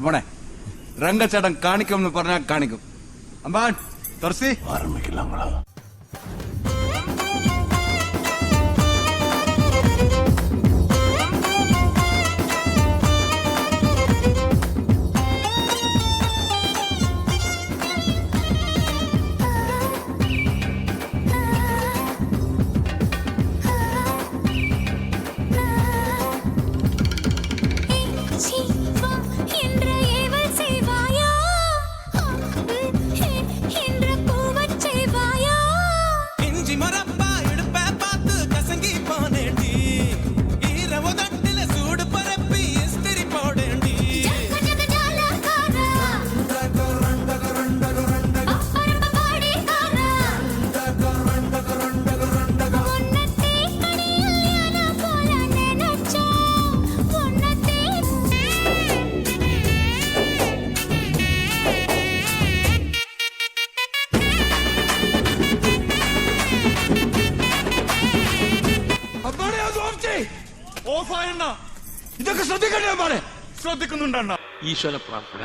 മോനെ രംഗച്ചേട്ടൻ കാണിക്കും പറഞ്ഞാൽ കാണിക്കും. അമ്പാൻ തുറസി ആരംഭിക്കില്ല. ഇതൊക്കെ ശ്രദ്ധിക്കണ്ടേ? ശ്രദ്ധിക്കുന്നുണ്ടോ? ഈശ്വര പ്രാർത്ഥന.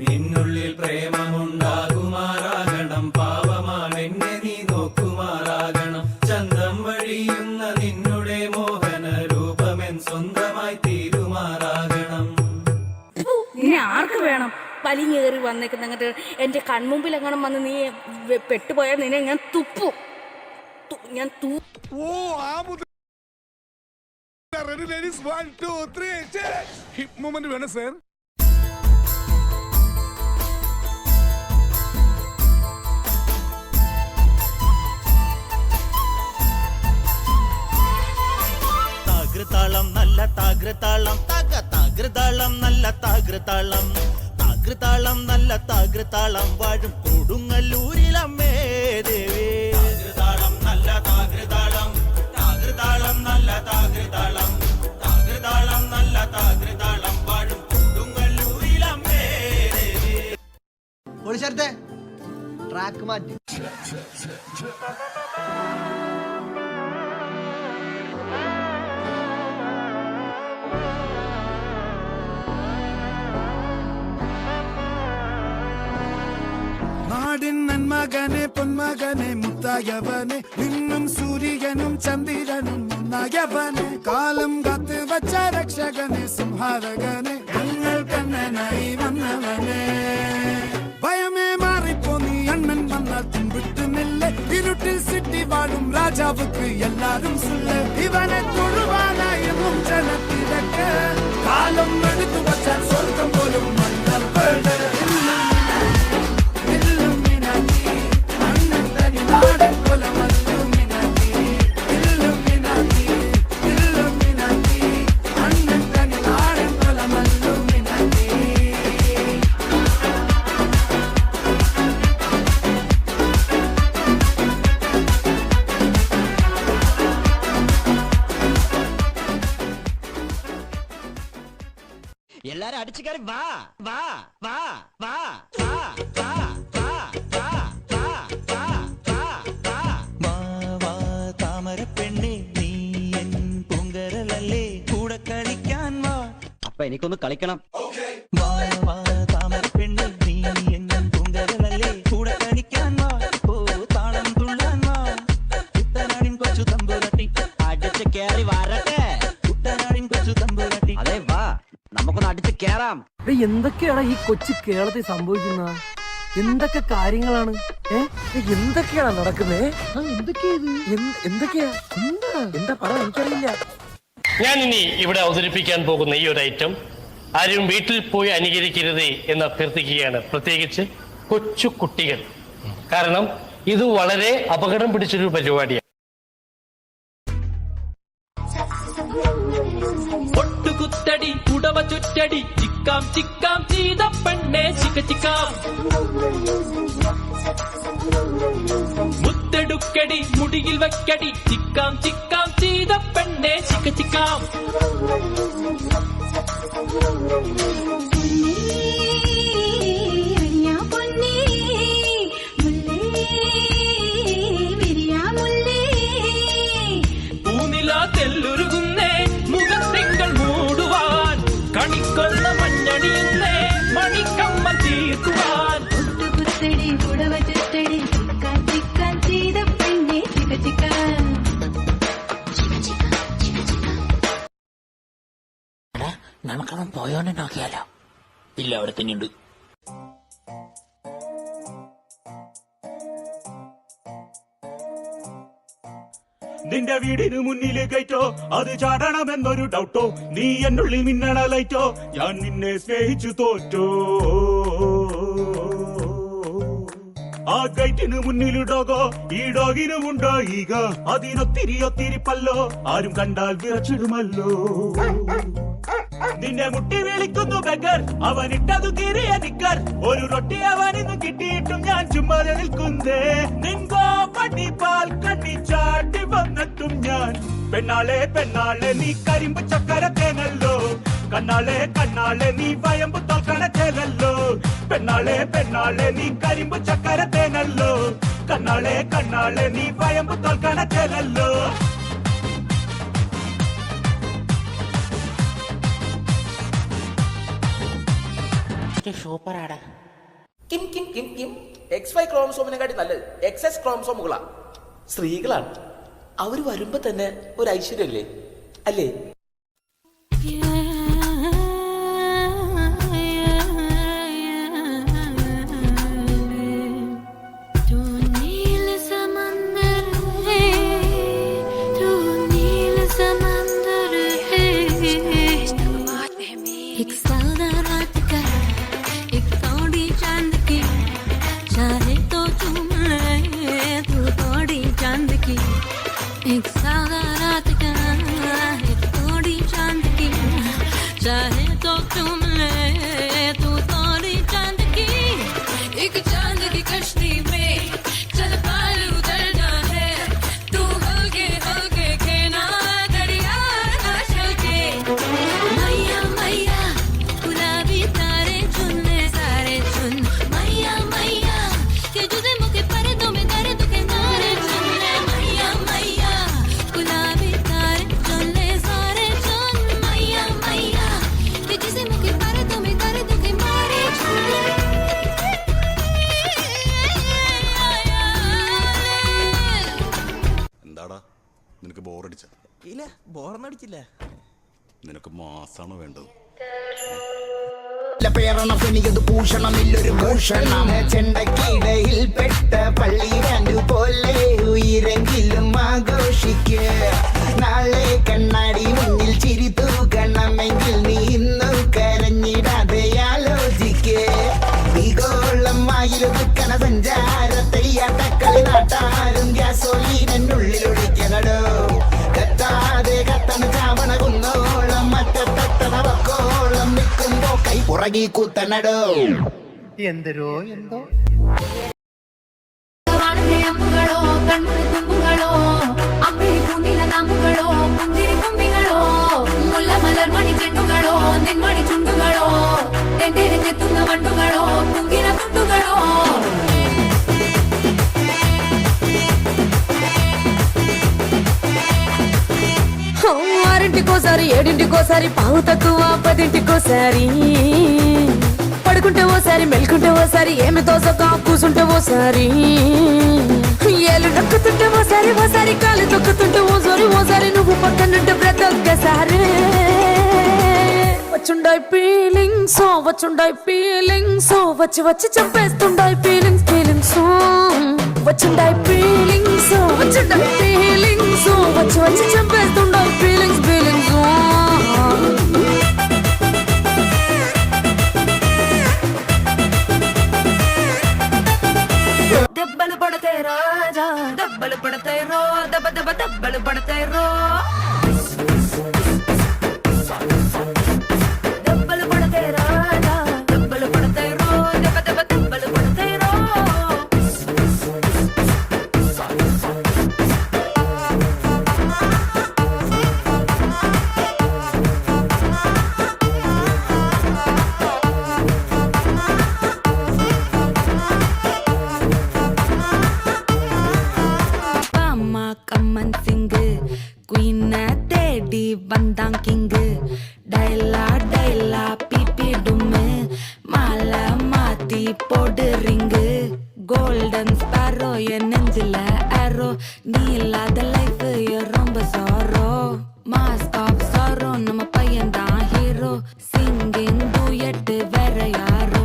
നിന്നുള്ളിൽ പ്രേമമുണ്ടാകുമാറാകണം, പാവമാണെന്നെ നീ നോക്കുമാറാകണം, ചന്തം വഴിയുന്ന നിന്നുടെ മോഹന രൂപമെൻ സ്വന്തമായി തീരുമാറാകണം. ഇനി ആർക്ക് വേണം വലിഞ്ഞേറി വന്നേക്കുന്ന അങ്ങോട്ട് എന്റെ കൺമുമ്പിൽ എങ്ങനെ വന്ന് നീ പെട്ടുപോയാൽ നിന്നെ ഞാൻ തുപ്പും. ഞാൻ വേണം സാർ. താകൃതാളം നല്ല താകൃതാളം താകൃതാളം നല്ല താകൃതാളം താകൃതാളം നല്ല താകൃതാളം വാഴും കൊടുങ്ങല്ലൂരിലമ്മേ ദേവി. താകൃതാളം നല്ല താകൃതാളം താകൃതാളം നല്ല താകൃതാളം താകൃതാളം നല്ല താകൃതാളം വാഴും കൊടുങ്ങല്ലൂരിലമ്മേ ദേവി. ഒരു സ്ഥലത്തെ ട്രാക്ക് മാറ്റി നാടിൻ നന്മകനെ പൊന്മകനെ മുത്തായവനെ നിന്നും സൂര്യനും ചന്ദ്രനും ഒന്നായവനെ കാലം കാത്ത് വച്ച രക്ഷകനെ സംഹാരകനെ ഞങ്ങൾ കണ്ണനായി വന്നവനെ ഭയമേ മാറിപ്പോ നീ അണ്ണൻ വന്നാൽ തുമ്പിട്ടുന്നില്ല ഇരുട്ടിൽ സിറ്റി വാഴും രാജാവുക്ക് എല്ലാരും സുല്ല ഇവനെ തൊഴുവാനായും ജനത്തിരക്ക് കാലം എടുത്തു വച്ചാൽ സ്വർഗം പോലും മണ്ണപ്പേട് എല്ലാരും അടിച്ചു കയറി വാ വാ വാ വാ താമര പെണ്ണെ നീ എൻ പൂങ്കരലല്ലേ കൂടെ കളിക്കാൻ വാ. അപ്പൊ എനിക്കൊന്ന് കളിക്കണം. വാ വാ താമര പെണ്ണെ നീ എൻ പൂങ്കരലല്ലേ കൂടെ കളിക്കാൻ വാ. ഓ താളം തുള്ളാൻ വാ. കുട്ടനാടിൻ കൊച്ചു തമ്പുരാട്ടി അടിച്ചു കയറി വരട്ടെ. കുട്ടനാടിൻ കൊച്ചു തമ്പുരാട്ടി അതെ വാ നമുക്കൊന്ന് അടിച്ച് കേറാം. എന്തൊക്കെയാണ് ഈ കൊച്ചു കേരളത്തിൽ സംഭവിക്കുന്ന? എന്തൊക്കെ കാര്യങ്ങളാണ്? എന്തൊക്കെയാണ് നടക്കുന്നേ? എന്തൊക്കെയാ എന്താ പറയാ എനിക്കറിയില്ല. ഞാൻ ഇനി ഇവിടെ അവതരിപ്പിക്കാൻ പോകുന്ന ഈ ഒരു ഐറ്റം ആരും വീട്ടിൽ പോയി അനുകരിക്കരുതേ എന്ന് അഭ്യർത്ഥിക്കുകയാണ്, പ്രത്യേകിച്ച് കൊച്ചു കുട്ടികൾ. കാരണം ഇത് വളരെ അപകടം പിടിച്ചൊരു പരിപാടിയാണ്. ഒട്ടുകുത്തടി ഉടവ ചുറ്റടി ചിക്കാം ചിക്കാം ചെയ്ത പെണ്ണെ ചിക്ക ചിക്കാം മുത്തെടുക്കടി മുടിയിൽ വെക്കടി ചിക്കാം ചിക്കാം ചെയ്ത പെണ്ണെ ചിക്ക ചിക്കാം നമുക്കവൻ പോയോണ്ട് നോക്കിയാലോ? ഇല്ല, അവിടെ തന്നെയുണ്ട്. നിന്റെ വീടിന് മുന്നിലെ ഗേറ്റോ അത് ചാടണമെന്നൊരു ഡൗട്ടോ, നീ എന്നുള്ളിൽ മിന്നണ ലൈറ്റോ, ഞാൻ നിന്നെ സ്നേഹിച്ചു തോറ്റോ. ആ ഗേറ്റിന് മുന്നിലിടോകോ ഈ ഡോഗിനുമുണ്ടോ ഈഗ, അതിനൊത്തിരി പല്ലോ, ആരും കണ്ടാൽ വിറച്ചിടുമല്ലോ. നിന്നെ മുട്ടി വിളിക്കുന്നു ബെഗർ, അവനിട്ടതു കീറിയ നിക്കർ, ഒരു റൊട്ടി അവനിന്ന് കിട്ടിയിട്ടും ഞാൻ ചുമ്മാതെ നിൽക്കുന്നേ. നിൻകോ പട്ടിപ്പാൽ കണ്ണിച്ചാട്ടി വന്നിട്ടും ഞാൻ, പെണ്ണാളെ പെണ്ണാളെ നീ കരിമ്പ് ചക്കരത്തേനല്ലോ, കണ്ണാളെ കണ്ണാളെ നീ വയമ്പ് തോക്കണത്തേനല്ലോ. പെണ്ണാളെ പെണ്ണാളെ നീ കരിമ്പ് ചക്കരത്തേനല്ലോ, കണ്ണാളെ കണ്ണാളെ നീ വയമ്പ് തോക്കണത്തേനല്ലോ. സൂപ്പറാടാ. കിം കിം കിം കിം XY ക്രോമസോമിനെക്കാട്ടി നല്ലത് XX ക്രോമസോമുകളാ. സ്ത്രീകളാണ്. അവര് വരുമ്പോ തന്നെ ഒരു ഐശ്വര്യല്ലേ അല്ലേ? एक सारा रात का एक थोड़ी चांद की, चाहे तो तुम ले तू थोड़ी चांद की, एक चांद की कश्ती में चल पार उतरना है, तू हल्के हल्के खेना दरिया ना चलके। मैया मैया गुलाबी तारे चुनने सारे चुन, मैया मैया के जुदे मुखे पर्दों में दर्द के नारे चुनने, मैया मैया गुलाबी तारे चुनने सारे चुन, मैया मैया के जुदे मुखे पर्दों में दर्द के नारे चुनने. എന്താടാ നിനക്ക് ബോറടിച്ച? ഇല്ല, ബോറടിച്ചില്ല. നിനക്ക് മാസാണോ വേണ്ടത്? പേരണത് ഭൂഷണമില്ലൊരു ഭൂഷണം, ചെണ്ടക്കിടയിൽ പെട്ട പള്ളിരാൻഡു പോലെ ഉയരെങ്കിലും ആഘോഷിക്ക്. നാളെ കണ്ണാടി മുന്നിൽ ചിരി തൂക്കണമെങ്കിൽ നീ ഇന്നു കരഞ്ഞിടാതെ ആലോചിക്ക്. ഭീകോളമായിരുന്ന സഞ്ചാരത്തെയ്യാട്ടക്കളി നാട്ടാരും ഗ്യാസോലീനുള്ളിലൊഴിക്കണടോ. കത്താതെ കത്തണ ചാവണ കുന്നോളം മറ്റത്തണ വക്കോളം നിൽക്കുമ്പോ കൈ പുറകി കൂത്തണടോ. എന്തരോ എന്തോ അമ്പുകളോ കൺമുളത്തുമ്പുകളോ അമ്പിളി പൂന്നില നാമ്പുകളോ പുന്തിരി കുമ്പികളോ മുല്ല മലർ മണി ചെണ്ടുകളോ നെന്മണി ചുണ്ടുകളോ തെണ്ടെടുത്തെത്തുന്ന വണ്ടുകളോ പുങ്കിന തുണ്ടുകളോ. ఆరింటికోసారి ఏడింటికోసారి పావు తక్కువ 10ంటికోసారి పడుకుంటే ఓసారి మెలుకుంటే ఓసారి ఏమి తోసక కూసుంటే ఓసారి ఏళ్ళు నొక్కుతుంటే ఓసారి ఓసారి కాలు తొక్కుతుంటే ఓసారి నువ్వు పక్కనుంటే ప్రతి ఒక్కసారి వచ్చుండాయి ఫీలింగ్స్ వచ్చి వచ్చి చంపేస్తుండాయి ఫీలింగ్స్ వచ్చుండాయి ఫీలింగ్స్ వచ్చి వచ్చి చంపేస్తుండాయి ఫీలింగ్స్. దెబ్బలు పడతాయి రాజా, దెబ్బలు పడతాయి రో, దెబ్బ దెబ్బ దెబ్బలు పడతాయి రో, దెబ్బలు పడతాయి రాజా, దెబ్బలు పడతాయి రో, దెబ్బ దెబ్బ దెబ్బలు పడతాయి రో. സിംഗിങ് ഡുയറ്റ് വേറെ യാരോ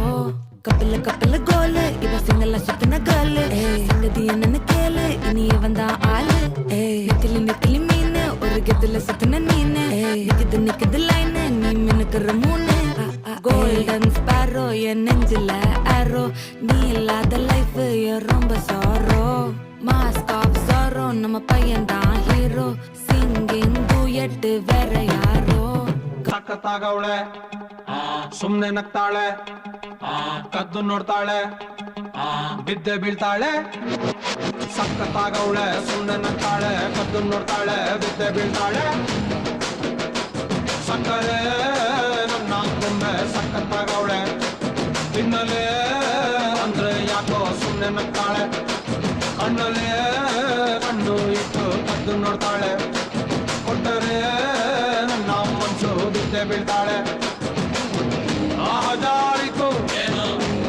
കപ്പില് കപ്പില് ഗോല് ഇവ സിംഗല സുത്തുന്ന ഗേള് സംഗതി എന്നു കേള് ഇനി ഇവന്താ ആള് നെക്കില് നെക്കില് മീന് ഒരു ഗതില് സുത്തുന്ന നീന് നിക്കത് ലൈന് നീ മിനുക്കുற മൂന്ന് ഗോൾഡൻ സ്പാരോ എൻ നെഞ്ചില ആരോ നീ ഇല്ലാத லைஃப் ரொம்ப சாரோ மாஸ்க் ஆஃப் சாரோ நம்ம பையன் தான் ஹீரோ ಸಿಂಗಿಂಗ್ ಡೂಯಟ್ ಬೇರೆ ಯಾರೋ ಸಖತ್ತಾಗವಳೆ ಸುಮ್ನೆ ನಗ್ತಾಳೆ ಕದ್ದು ನೋಡ್ತಾಳೆ ಬಿದ್ದೆ ಬೀಳ್ತಾಳೆ ಸಖತ್ತಾಗವಳೆ ಸುಮ್ನೆ ನಗ್ತಾಳೆ ಕದ್ದು ನೋಡ್ತಾಳೆ ಬಿದ್ದೆ ಬೀಳ್ತಾಳೆ ಸಕ್ಕರೆ ನನ್ನ ಗೊಂಬೆ ಸಖತ್ತಾಗವಳೆ ತಿನ್ನಲೇ ಅಂದ್ರೆ ಯಾಕೋ ಸುಮ್ನೆ ನಗ್ತಾಳೆ ಕಣ್ಣಲ್ಲೇ ಕಣ್ಣು ಇಟ್ಟು ಕದ್ದು ನೋಡ್ತಾಳೆ ಕೊಟ್ಟರೆ ನನ್ನ ಮನ್ಸು ಬಿದ್ದೆ ಬೀಳ್ತಾಳೆ ಆಹ ಜಾರಿತು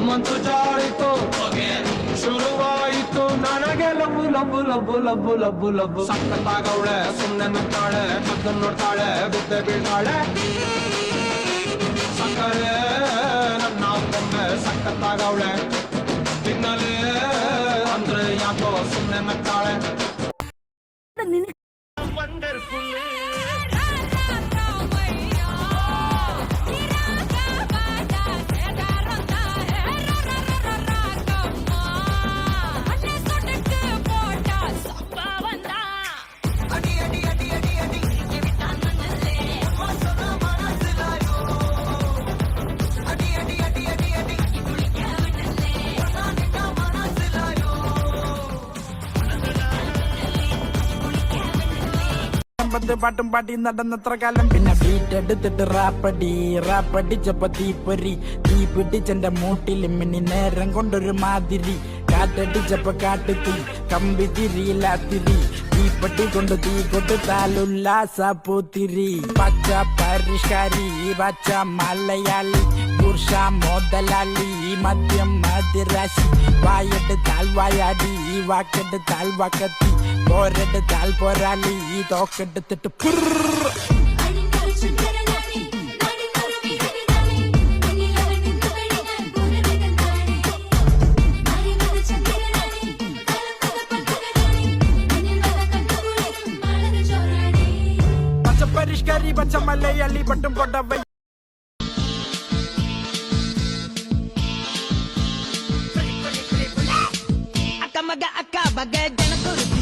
ಮನ್ಸು ಜಾರಿತು ಶುರುವಾಯಿತು ನನಗೆ ಲಬ್ಬು ಲಬ್ಬು ಲಬ್ಬು ಲಬ್ಬು ಲಬ್ಬು ಲಬ್ಬು ಸಖತ್ತಾಗವಳೆ ಸುಮ್ನೆ ನಗ್ತಾಳೆ ಕದ್ದು ನೋಡ್ತಾಳೆ ಬಿದ್ದೆ ಬೀಳ್ತಾಳೆ ಸಕ್ಕರೆ ನನ್ನ ಗೊಂಬೆ ಸಖತ್ತಾಗವಳೆ ತಿನ್ನಲೇ ಅಂದ್ರೆ ಯಾಕೋ ಸುಮ್ನೆ ನಗ್ತಾಳೆ പാട്ടും പാട്ടി നടന്നത്ര കാലം പിന്നെ ബീറ്റ് എടുത്തിട്ട് റാപ്പടിച്ചപ്പോ തീപ്പൊരി തീ പിടിച്ചെന്റെ മൂട്ടിൽ മിന്നി നേരം കൊണ്ടൊരു മാതിരി കാറ്റടിച്ചപ്പോ കാട്ടുതീ കമ്പി തിരിയില്ലാത്തിരി തീപ്പട്ടി കൊണ്ട് തീ കൊടുത്താലുല്ലാസ പൂത്തിരി പച്ച പരിഷ്കാരി പച്ച മലയാളി പുരുഷ മുതലാളി മദ്യം മതിരാശി വായെടുത്താൽ വായാടി വാക്കെടുത്താൽ വാക്കത്തി പോരെടുത്താൽ പോരാളി തോക്കെടുത്തിട്ട് പച്ച പരിഷ്കാരി പച്ച മലയാളി പട്ടും കൊണ്ടവ Akamag-aaka bagay na